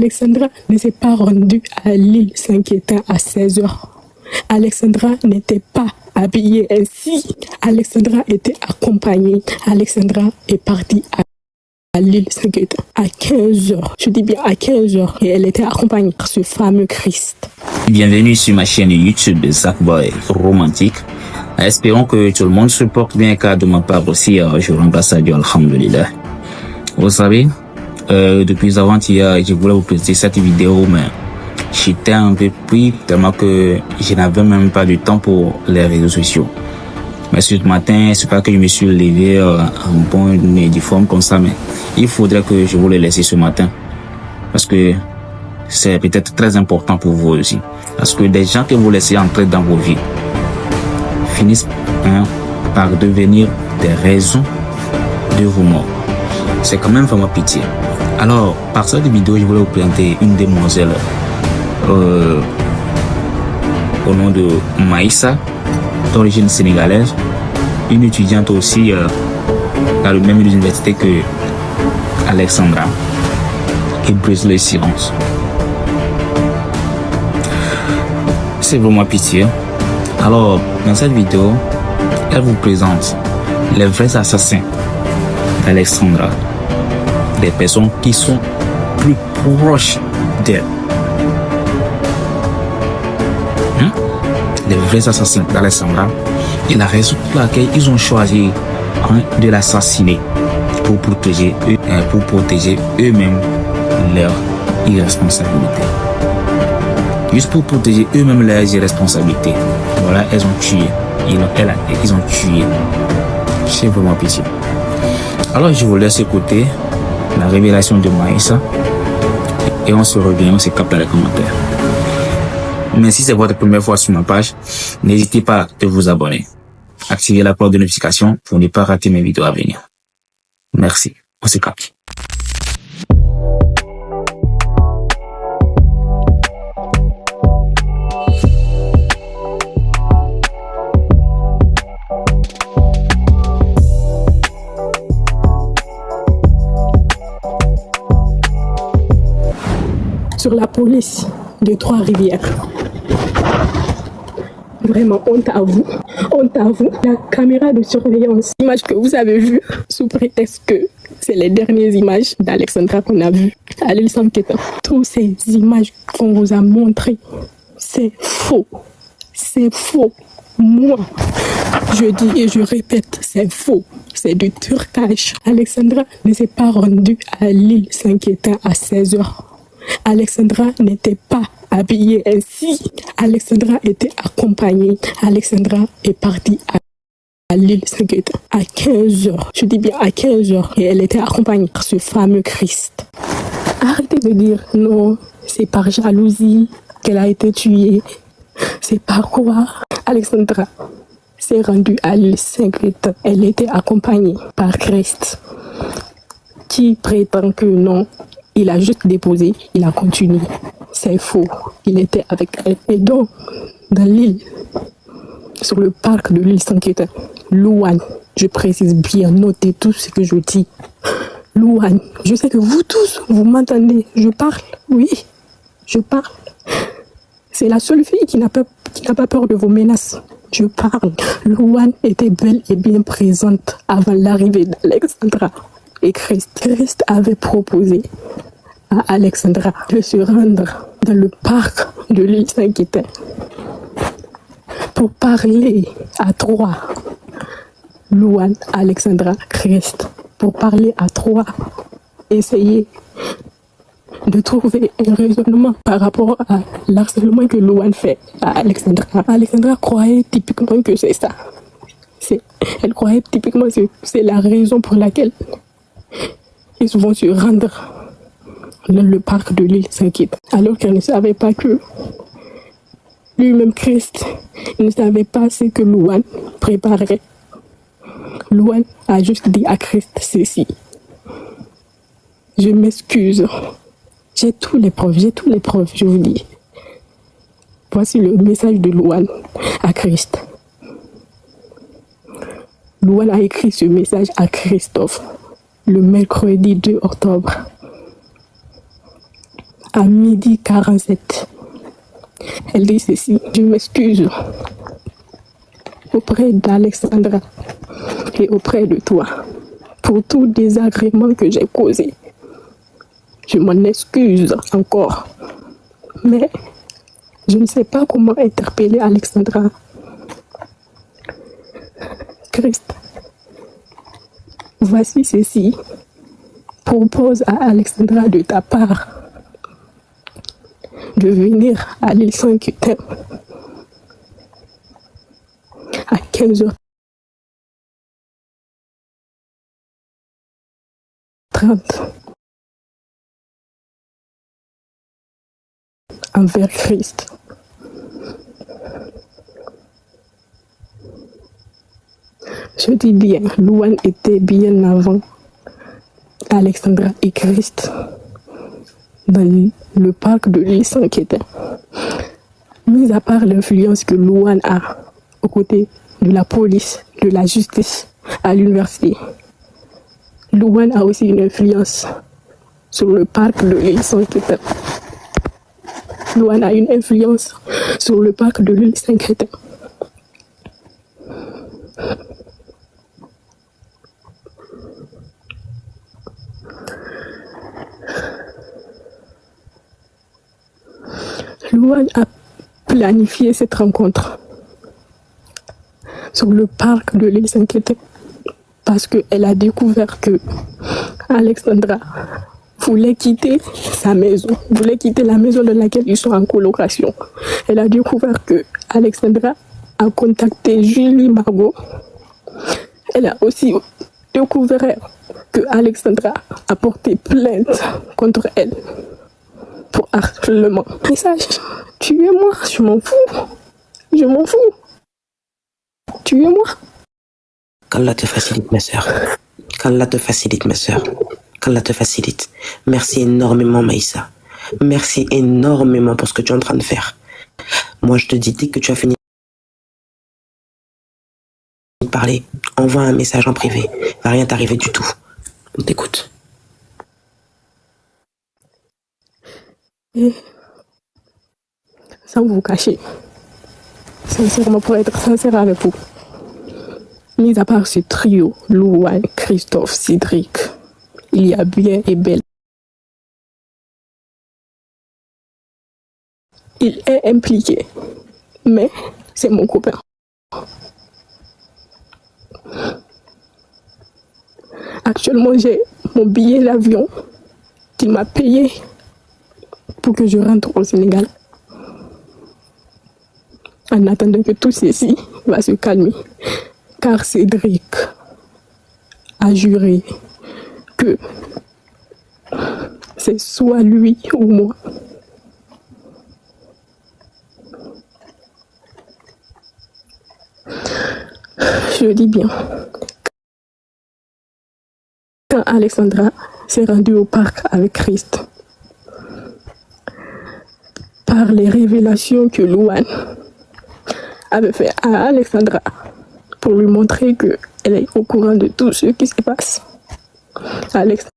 Alexandra ne s'est pas rendue à l'île Saint-Quentin à 16 heures. Alexandra n'était pas habillée ainsi. Alexandra était accompagnée. Alexandra est partie à l'île Saint-Quentin à 15 heures. Je dis bien à 15 heures. Et elle était accompagnée par ce fameux Christ. Bienvenue sur ma chaîne YouTube de Zachboy Romantique. Espérons que tout le monde se porte bien, car de ma part aussi, je rends grâce à Dieu, alhamdoulilah. Vous savez, depuis avant-hier, je voulais vous poster cette vidéo, mais j'étais un peu pris tellement que je n'avais même pas de temps pour les réseaux sociaux. Mais ce matin, c'est pas que je me suis levé en bonne et due forme comme ça, mais il faudrait que je vous le laisse ce matin. Parce que c'est peut-être très important pour vous aussi. Parce que des gens que vous laissez entrer dans vos vies finissent par devenir des raisons de vos morts. C'est quand même vraiment pitié. Alors, par cette vidéo, je voulais vous présenter une demoiselle au nom de Maïssa, d'origine sénégalaise, une étudiante aussi dans le même université que Alexandra, qui brise le silence. C'est vraiment pitié. Alors, dans cette vidéo, elle vous présente les vrais assassins d'Alexandra, des personnes qui sont plus proches d'elle. Les vrais assassins d'Alexandra et la raison pour laquelle ils ont choisi de l'assassiner pour protéger eux-mêmes leur irresponsabilité. Juste pour protéger eux-mêmes leurs irresponsabilités. Voilà, elles ont tué. Ils ont tué. C'est vraiment pitié. Alors je vous laisse écouter la révélation de Maïssa et on se revient, on se capte dans les commentaires. Mais si c'est votre première fois sur ma page, n'hésitez pas à vous abonner. Activez la cloche de notification pour ne pas rater mes vidéos à venir. Merci. On se capte. Sur la police de Trois-Rivières. Vraiment, honte à vous. Honte à vous. La caméra de surveillance, l'image que vous avez vue, sous prétexte que c'est les dernières images d'Alexandra qu'on a vues à l'île Saint-Quentin. Toutes ces images qu'on vous a montrées, c'est faux. C'est faux. Moi, je dis et je répète, c'est faux. C'est du trucage. Alexandra ne s'est pas rendue à l'île Saint-Quentin à 16 heures. Alexandra n'était pas habillée ainsi. Alexandra était accompagnée. Alexandra est partie à l'île Saint-Quentin à 15 heures. Je dis bien à 15 heures. Et elle était accompagnée par ce fameux Christ. Arrêtez de dire non, c'est par jalousie qu'elle a été tuée. C'est par quoi? Alexandra s'est rendue à l'île Saint-Quentin. Elle était accompagnée par Christ, qui prétend que non. Il a juste déposé, il a continué. C'est faux. Il était avec elle. Et donc, dans l'île, sur le parc de l'île Saint-Quentin, Louane, je précise bien, notez tout ce que je dis. Louane, je sais que vous tous, vous m'entendez. Je parle, oui, je parle. C'est la seule fille qui n'a pas peur de vos menaces. Je parle. Louane était belle et bien présente avant l'arrivée d'Alexandra. Et Christ avait proposé à Alexandra de se rendre dans le parc de l'île Saint-Quentin pour parler à trois. Louane, Alexandra, Christ, pour parler à trois, essayer de trouver un raisonnement par rapport à l'harcèlement que Louane fait à Alexandra. Alexandra croyait typiquement que c'est ça. Elle croyait typiquement que c'est la raison pour laquelle ils vont se rendre dans le parc de l'île Saint-Quentin. Alors qu'elle ne savait pas que lui-même Christ ne savait pas ce que Louane préparait. Louane a juste dit à Christ ceci. Je m'excuse. J'ai tous les preuves, je vous dis. Voici le message de Louane à Christ. Louane a écrit ce message à Christophe le mercredi 2 octobre à 12h47. Elle dit ceci: je m'excuse auprès d'Alexandra et auprès de toi pour tout désagrément que j'ai causé. Je m'en excuse encore, mais je ne sais pas comment interpeller Alexandra. Christ, voici ceci. Propose à Alexandra de ta part de venir à l'île Saint-Quentin à 15h30 envers Christ. Je dis bien, Louane était bien avant Alexandra et Christ dans le parc de l'île Saint-Quentin. Mis à part l'influence que Louane a aux côtés de la police, de la justice à l'université, Louane a aussi une influence sur le parc de l'île Saint-Quentin. Louane a une influence sur le parc de l'île Saint-Quentin. Louane a planifié cette rencontre sur le parc de l'île Saint-Quentin parce qu'elle a découvert que Alexandra voulait quitter sa maison, voulait quitter la maison dans laquelle ils sont en colocation. Elle a découvert que Alexandra a contacté Julie Margot. Elle a aussi découvert que Alexandra a porté plainte contre elle pour harcèlement. Message, tuez-moi, je m'en fous. Je m'en fous. Tuez-moi. Qu'Allah te facilite, ma sœur. Qu'Allah te facilite, ma sœur. Qu'Allah te facilite. Merci énormément, Maïssa. Merci énormément pour ce que tu es en train de faire. Moi, je te dis, dès que tu as fini de parler, envoie un message en privé. Il va rien t'arriver du tout. On t'écoute. Et sans vous cacher, sincèrement, pour être sincère avec vous, mis à part ce trio, Louane, Christophe, Cédric, il y a bien et belle. Il est impliqué, mais c'est mon copain. Actuellement, j'ai mon billet d'avion qu'il m'a payé pour que je rentre au Sénégal. En attendant que tout ceci va se calmer. Car Cédric a juré que c'est soit lui ou moi. Je dis bien. Quand Alexandra s'est rendue au parc avec Christ, par les révélations que Louane avait fait à Alexandra pour lui montrer qu'elle est au courant de tout ce qui se passe, Alexandra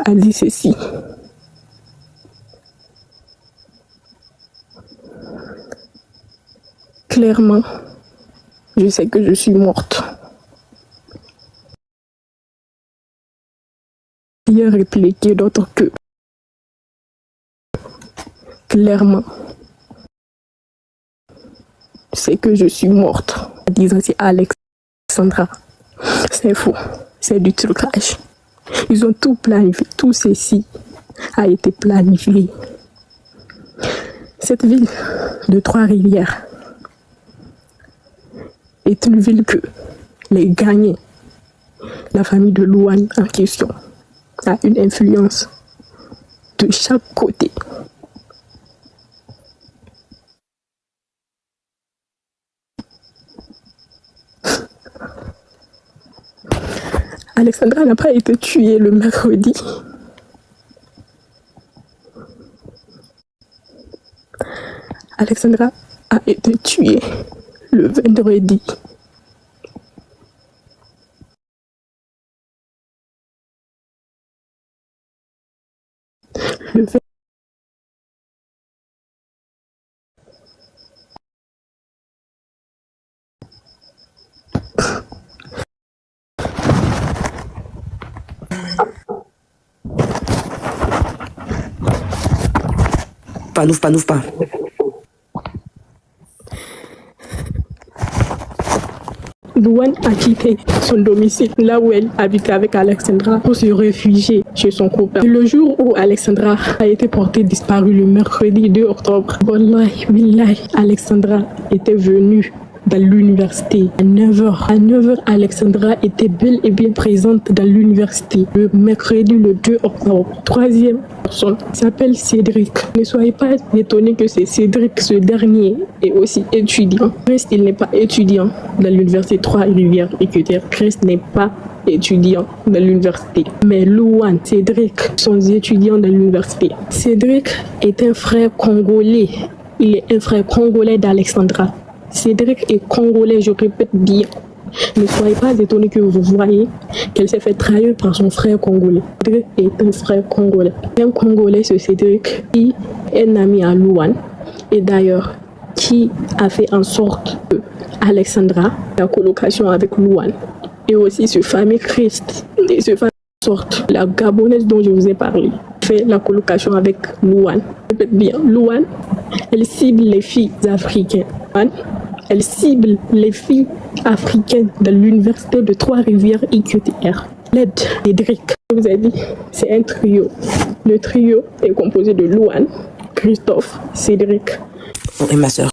a dit ceci. Clairement, je sais que je suis morte. Il a répliqué d'autres que clairement, c'est que je suis morte. Disant c'est Alexandra. C'est faux. C'est du trucage. Ils ont tout planifié. Tout ceci a été planifié. Cette ville de Trois-Rivières est une ville que les gagnants, la famille de Louane en question, a une influence de chaque côté. Alexandra n'a pas été tuée le mercredi. Alexandra a été tuée le vendredi. Le fait N'ouvre pas. Louane a quitté son domicile, là où elle habitait avec Alexandra, pour se réfugier chez son copain. Le jour où Alexandra a été portée disparue, le mercredi 2 octobre, wallahi, billahi, Alexandra était venue dans l'université à 9h. À 9h, Alexandra était bel et bien présente dans l'université le mercredi le 2 octobre. Troisième personne s'appelle Cédric. Ne soyez pas étonnés que c'est Cédric, ce dernier est aussi étudiant. Christ, il n'est pas étudiant dans l'université Trois-Rivières EQTR. Christ n'est pas étudiant dans l'université. Mais Louane, Cédric sont étudiants dans l'université. Cédric est un frère congolais. Il est un frère congolais d'Alexandra. Cédric est congolais, je répète bien. Ne soyez pas étonnés que vous voyez qu'elle s'est fait trahir par son frère congolais. Cédric est un frère congolais. Un congolais, ce Cédric, qui est un ami à Louane. Et d'ailleurs, qui a fait en sorte que Alexandra, la colocation avec Louane, et aussi ce fameux Christ, et ce fameux sorte, la Gabonaise dont je vous ai parlé, fait la colocation avec Louane. Répète bien, Louane, elle cible les filles africaines. Elle cible les filles africaines de l'université de Trois-Rivières EQTR. L'aide Cédric, je vous ai dit, c'est un trio. Le trio est composé de Louane, Christophe, Cédric. Et ma sœur.